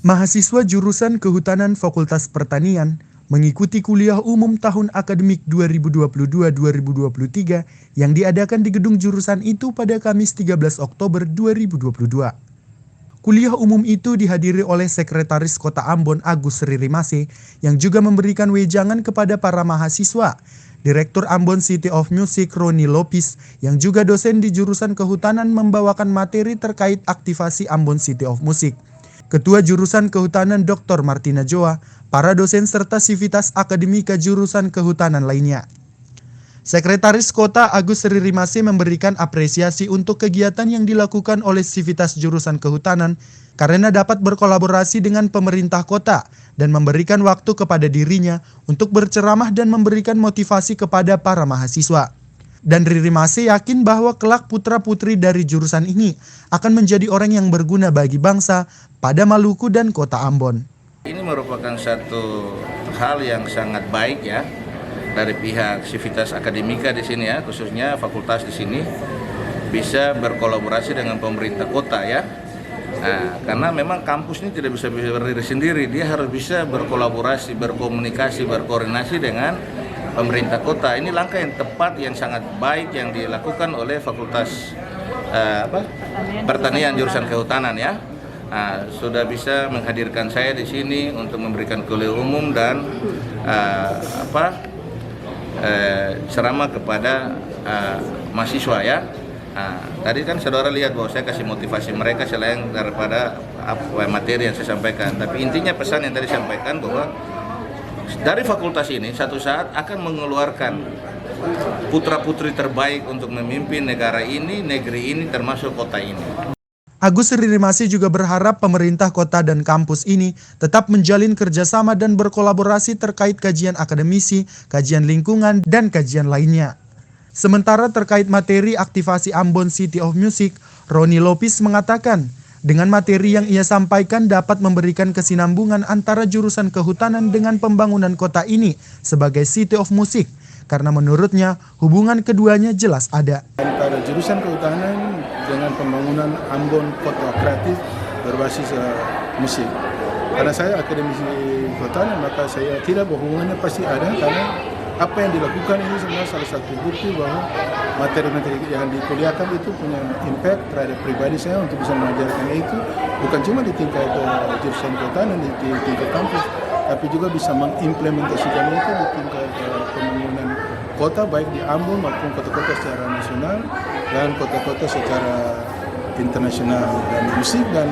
Mahasiswa jurusan Kehutanan Fakultas Pertanian mengikuti kuliah umum tahun akademik 2022-2023 yang diadakan di gedung jurusan itu pada Kamis 13 Oktober 2022. Kuliah umum itu dihadiri oleh Sekretaris Kota Ambon Agus Ririmase yang juga memberikan wejangan kepada para mahasiswa, Direktur Ambon City of Music Roni Lopis yang juga dosen di jurusan Kehutanan membawakan materi terkait aktivasi Ambon City of Music. Ketua Jurusan Kehutanan Dr. Martina Joa, para dosen serta sivitas akademika jurusan kehutanan lainnya. Sekretaris Kota Agus Ririmase memberikan apresiasi untuk kegiatan yang dilakukan oleh sivitas jurusan kehutanan karena dapat berkolaborasi dengan pemerintah kota dan memberikan waktu kepada dirinya untuk berceramah dan memberikan motivasi kepada para mahasiswa. Dan Ririmase yakin bahwa kelak putra-putri dari jurusan ini akan menjadi orang yang berguna bagi bangsa pada Maluku dan kota Ambon. Ini merupakan satu hal yang sangat baik ya dari pihak sivitas akademika di sini ya, khususnya fakultas di sini bisa berkolaborasi dengan pemerintah kota ya. Nah, karena memang kampus ini tidak bisa berdiri sendiri, dia harus bisa berkolaborasi, berkomunikasi, berkoordinasi dengan pemerintah kota. Ini langkah yang tepat, yang sangat baik yang dilakukan oleh Fakultas Pertanian jurusan Kehutanan ya. Sudah bisa menghadirkan saya di sini untuk memberikan kuliah umum dan ceramah kepada mahasiswa ya. Tadi kan saudara lihat bahwa saya kasih motivasi mereka selain daripada materi yang saya sampaikan. Tapi intinya pesan yang tadi sampaikan bahwa dari fakultas ini satu saat akan mengeluarkan putra-putri terbaik untuk memimpin negara ini, negeri ini, termasuk kota ini. Agus Ririmase juga berharap pemerintah kota dan kampus ini tetap menjalin kerjasama dan berkolaborasi terkait kajian akademisi, kajian lingkungan, dan kajian lainnya. Sementara terkait materi aktivasi Ambon City of Music, Roni Lopis mengatakan, dengan materi yang ia sampaikan dapat memberikan kesinambungan antara jurusan kehutanan dengan pembangunan kota ini sebagai City of Music, karena menurutnya hubungan keduanya jelas ada. Antara jurusan kehutanan dengan pembangunan Ambon kota kreatif berbasis musik. Karena saya akademisi kehutanan, maka saya tidak hubungannya pasti ada, karena apa yang dilakukan ini sebenarnya salah satu bukti bahwa materi-materi yang dikuliahkan itu punya impact terhadap pribadi saya untuk bisa mengajarkan itu bukan cuma di tingkat jurusan kehutanan, di tingkat kampus, tapi juga bisa mengimplementasikan itu di tingkat pembangunan kota, baik di Ambon maupun kota-kota secara nasional dan kota-kota secara internasional. Dan musik dan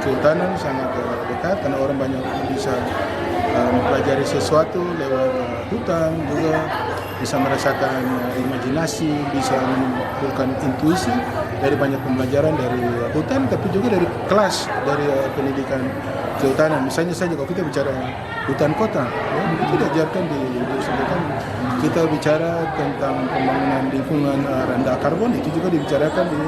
kehutanan sangat dekat karena orang banyak bisa mempelajari sesuatu lewat hutan, juga bisa merasakan imajinasi, bisa menimbulkan intuisi dari banyak pembelajaran dari hutan, tapi juga dari kelas, dari pendidikan kehutanan. Misalnya saja kalau kita bicara hutan kota, ya, itu diajarkan di jurusan hutan. Kita bicara tentang pembangunan lingkungan rendah karbon, itu juga dibicarakan di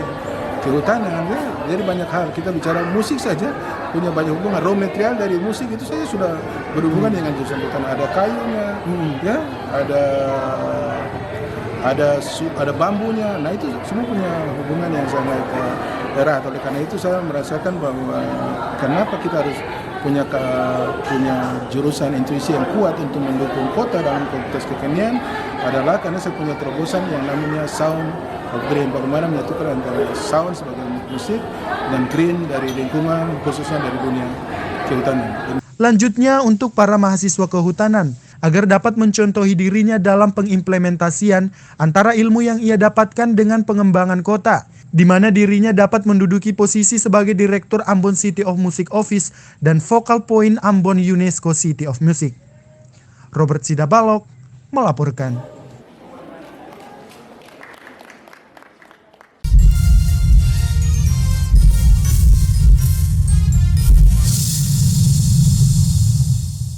kehutanan. Ya. Jadi banyak hal. Kita bicara musik saja punya banyak hubungan. Raw material dari musik itu saja sudah berhubungan dengan jurusan kehutanan. Ada kayunya, ya, ada bambunya. Nah itu semua punya hubungan yang sangat erat. Oleh karena itu saya merasakan bahwa kenapa kita harus punya jurusan intuisi yang kuat untuk mendukung kota dalam konteks kekinian adalah karena saya punya terobosan yang namanya sound of green. Bagaimana menyatukan antara sound sebagai musik dan green dari lingkungan, khususnya dari dunia kehutanan. Lanjutnya untuk para mahasiswa kehutanan, agar dapat mencontohi dirinya dalam pengimplementasian antara ilmu yang ia dapatkan dengan pengembangan kota, di mana dirinya dapat menduduki posisi sebagai Direktur Ambon City of Music Office dan Focal Point Ambon UNESCO City of Music. Robert Sidabalok melaporkan.